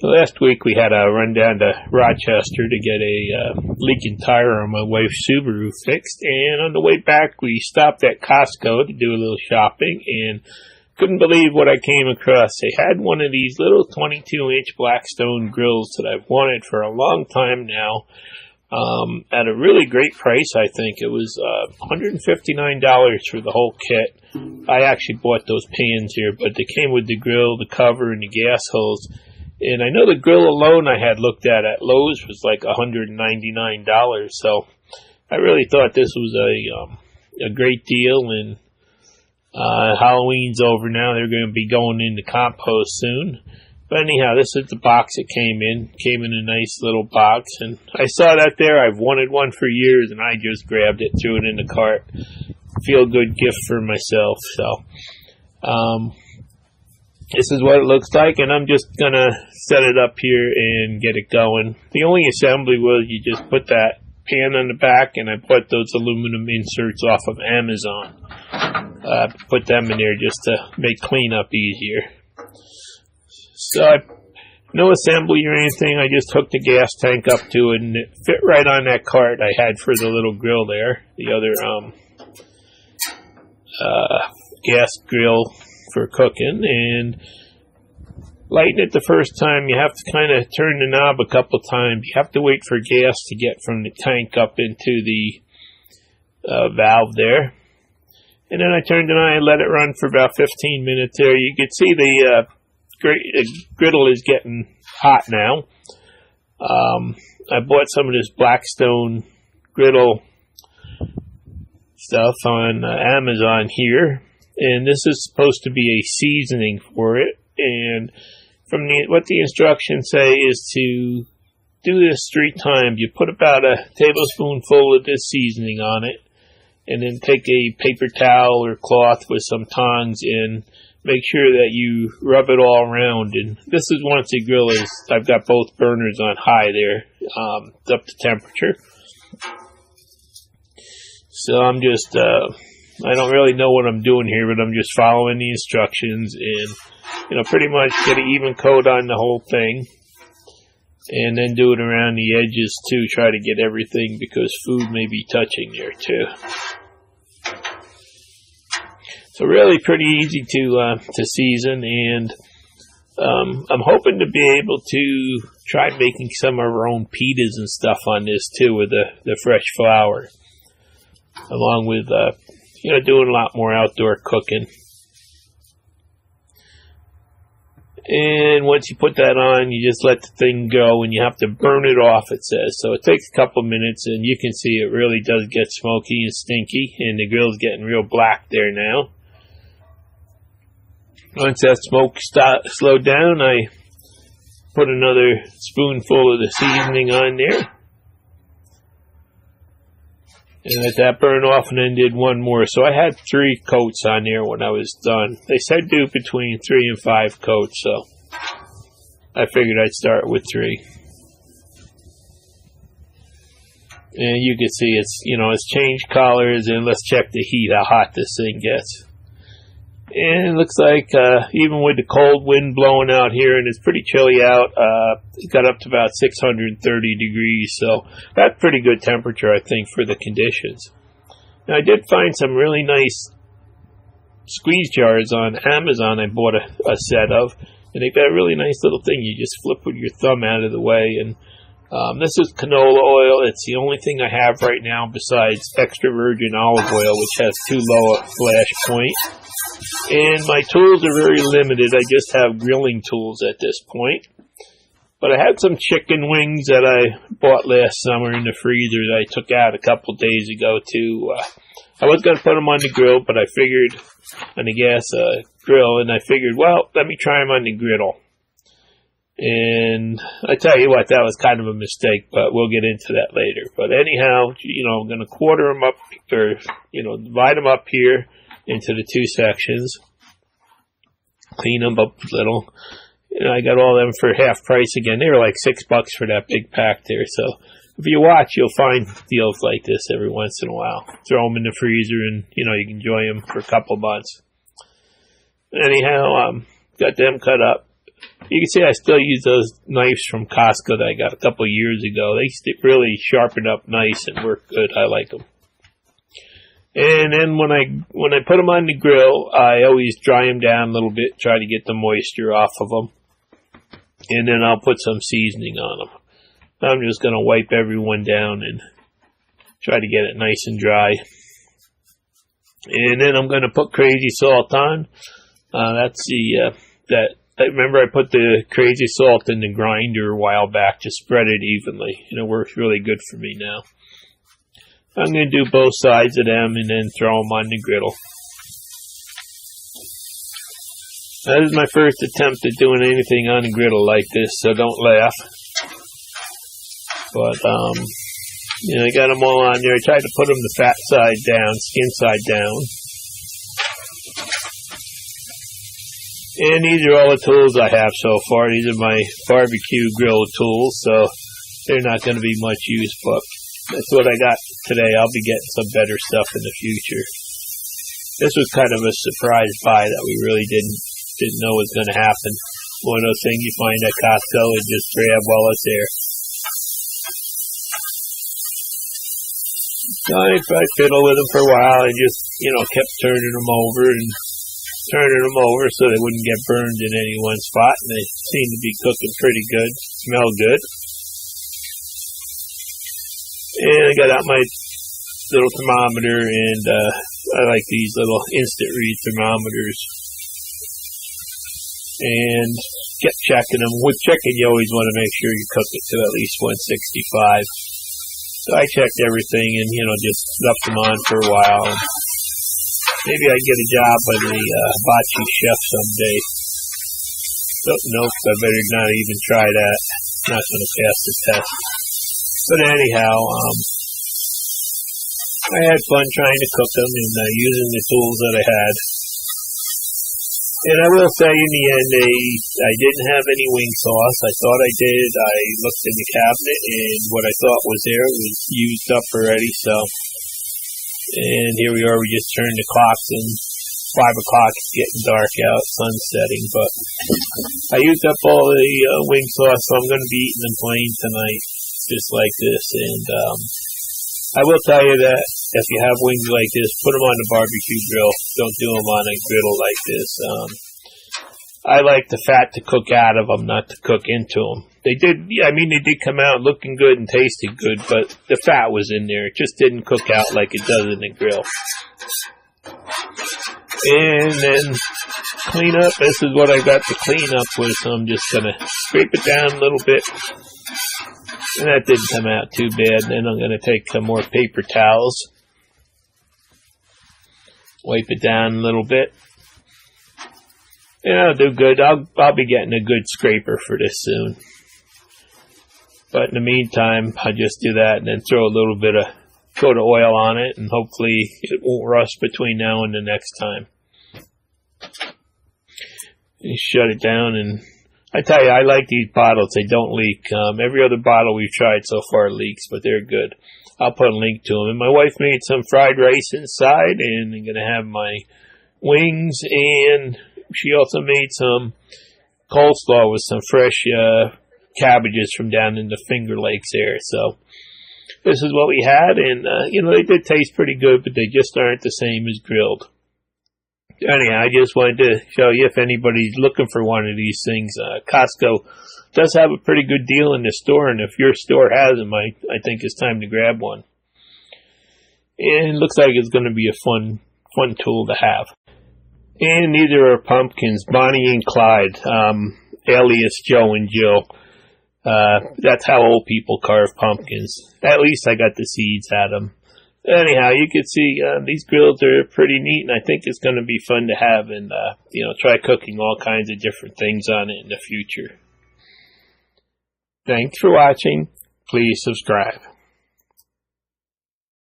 Last week we had a run down to Rochester to get a leaking tire on my wife's Subaru fixed, and on the way back we stopped at Costco to do a little shopping, and couldn't believe what I came across. They had one of these little 22-inch Blackstone grills that I've wanted for a long time now, at a really great price. I think it was $159 for the whole kit. I actually bought those pans here, but they came with the grill, the cover, and the gas hose. And I know the grill alone I had looked at Lowe's was like $199, so I really thought this was a great deal. And Halloween's over now; they're going to be going into compost soon. But anyhow, this is the box it came in. Came in a nice little box, and I saw that there. I've wanted one for years, and I just grabbed it, threw it in the cart. Feel good gift for myself. So, this is what it looks like, and I'm just gonna set it up here and get it going. The only assembly was you just put that pan on the back, and I put those aluminum inserts off of Amazon. Put them in there just to make cleanup easier. So, no assembly or anything. I just hooked the gas tank up to it, and it fit right on that cart I had for the little grill there. The other gas grill for cooking. And lighting it the first time, you have to kind of turn the knob a couple times. You have to wait for gas to get from the tank up into the valve there. And then I turned it on and let it run for about 15 minutes there. You can see the griddle is getting hot now. I bought some of this Blackstone Griddle stuff on Amazon here, and this is supposed to be a seasoning for it. And from what the instructions say is to do this 3 times. You put about a tablespoonful of this seasoning on it, and then take a paper towel or cloth with some tongs and make sure that you rub it all around. And this is once the grill is, I've got both burners on high there, up to temperature. So I'm just, I don't really know what I'm doing here, but I'm just following the instructions and, pretty much get an even coat on the whole thing. And then do it around the edges too, try to get everything because food may be touching there too. So really pretty easy to season, and I'm hoping to be able to try making some of our own pitas and stuff on this too with the fresh flour, along with doing a lot more outdoor cooking. And once you put that on, you just let the thing go, and you have to burn it off, it says. So it takes a couple minutes, and you can see it really does get smoky and stinky, and the grill's getting real black there now. Once that smoke slowed down, I put another spoonful of the seasoning on there. And let that burn off, and then did one more. So I had 3 coats on there when I was done. They said do between 3 and 5 coats, so I figured I'd start with 3. And you can see it's changed colors, and let's check the heat, how hot this thing gets. And it looks like even with the cold wind blowing out here, and it's pretty chilly out, it got up to about 630 degrees. So that's pretty good temperature, I think, for the conditions. Now, I did find some really nice squeeze jars on Amazon. I bought a set of, and they've got a really nice little thing. You just flip with your thumb out of the way, and this is canola oil. It's the only thing I have right now besides extra virgin olive oil, which has too low a flash point. And my tools are very limited. I just have grilling tools at this point. But I had some chicken wings that I bought last summer in the freezer that I took out a couple days ago too. I was going to put them on the grill, but I figured on the gas grill, and I figured, well, let me try them on the griddle. And I tell you what, that was kind of a mistake, but we'll get into that later. But anyhow, I'm going to quarter them up, or, divide them up here into the 2 sections. Clean them up a little. I got all of them for half price again. They were like $6 for that big pack there. So if you watch, you'll find deals like this every once in a while. Throw them in the freezer, and, you can enjoy them for a couple months. Anyhow, got them cut up. You can see I still use those knives from Costco that I got a couple years ago. They really sharpen up nice and work good. I like them. And then when I put them on the grill, I always dry them down a little bit, try to get the moisture off of them. And then I'll put some seasoning on them. I'm just going to wipe everyone down and try to get it nice and dry. And then I'm going to put crazy salt on. Remember I put the crazy salt in the grinder a while back to spread it evenly. And it works really good for me now. I'm going to do both sides of them and then throw them on the griddle. That is my first attempt at doing anything on the griddle like this, so don't laugh. But, I got them all on there. I tried to put them the fat side down, skin side down. And these are all the tools I have so far. These are my barbecue grill tools, so they're not going to be much use, but that's what I got today. I'll be getting some better stuff in the future. This was kind of a surprise buy that we really didn't know was going to happen. One of those things you find at Costco and just grab while it's there. So I fiddled with them for a while and just, kept turning them over so they wouldn't get burned in any one spot. And they seem to be cooking pretty good, smell good. And I got out my little thermometer, and I like these little instant read thermometers. And kept checking them. With checking, you always want to make sure you cook it to at least 165. So I checked everything and, just left them on for a while. And maybe I'd get a job by the hibachi chef someday. Nope, I better not even try that. Not going to pass the test. But anyhow, I had fun trying to cook them and using the tools that I had. And I will say, in the end, I didn't have any wing sauce. I thought I did. I looked in the cabinet, and what I thought was there was used up already. So, and here we are. We just turned the clocks, and 5 o'clock. It's getting dark out, sun's setting. But I used up all the wing sauce, so I'm going to be eating them plain tonight, just like this. And I will tell you that if you have wings like this, put them on the barbecue grill. Don't do them on a griddle like this. I like the fat to cook out of them, not to cook into them. They did come out looking good and tasted good, but the fat was in there. It just didn't cook out like it does in the grill. And then clean up. This is what I got to clean up with, so I'm just going to scrape it down a little bit. And that didn't come out too bad. Then I'm going to take some more paper towels. Wipe it down a little bit. And I'll do good. I'll be getting a good scraper for this soon. But in the meantime, I just do that and then throw a little bit of coat of oil on it, and hopefully it won't rust between now and the next time. You shut it down, and I tell you, I like these bottles. They don't leak. Every other bottle we've tried so far leaks, but they're good. I'll put a link to them. And my wife made some fried rice inside, and I'm going to have my wings, and she also made some coleslaw with some fresh cabbages from down in the Finger Lakes there. So this is what we had, and they did taste pretty good, but they just aren't the same as grilled. Anyhow, I just wanted to show you if anybody's looking for one of these things. Costco does have a pretty good deal in the store, and if your store has them, I think it's time to grab one. And it looks like it's going to be a fun tool to have. And these are our pumpkins, Bonnie and Clyde, alias Joe and Jill. That's how old people carve pumpkins. At least I got the seeds out of them. Anyhow, you can see these grills are pretty neat, and I think it's going to be fun to have and, try cooking all kinds of different things on it in the future. Thanks for watching. Please subscribe.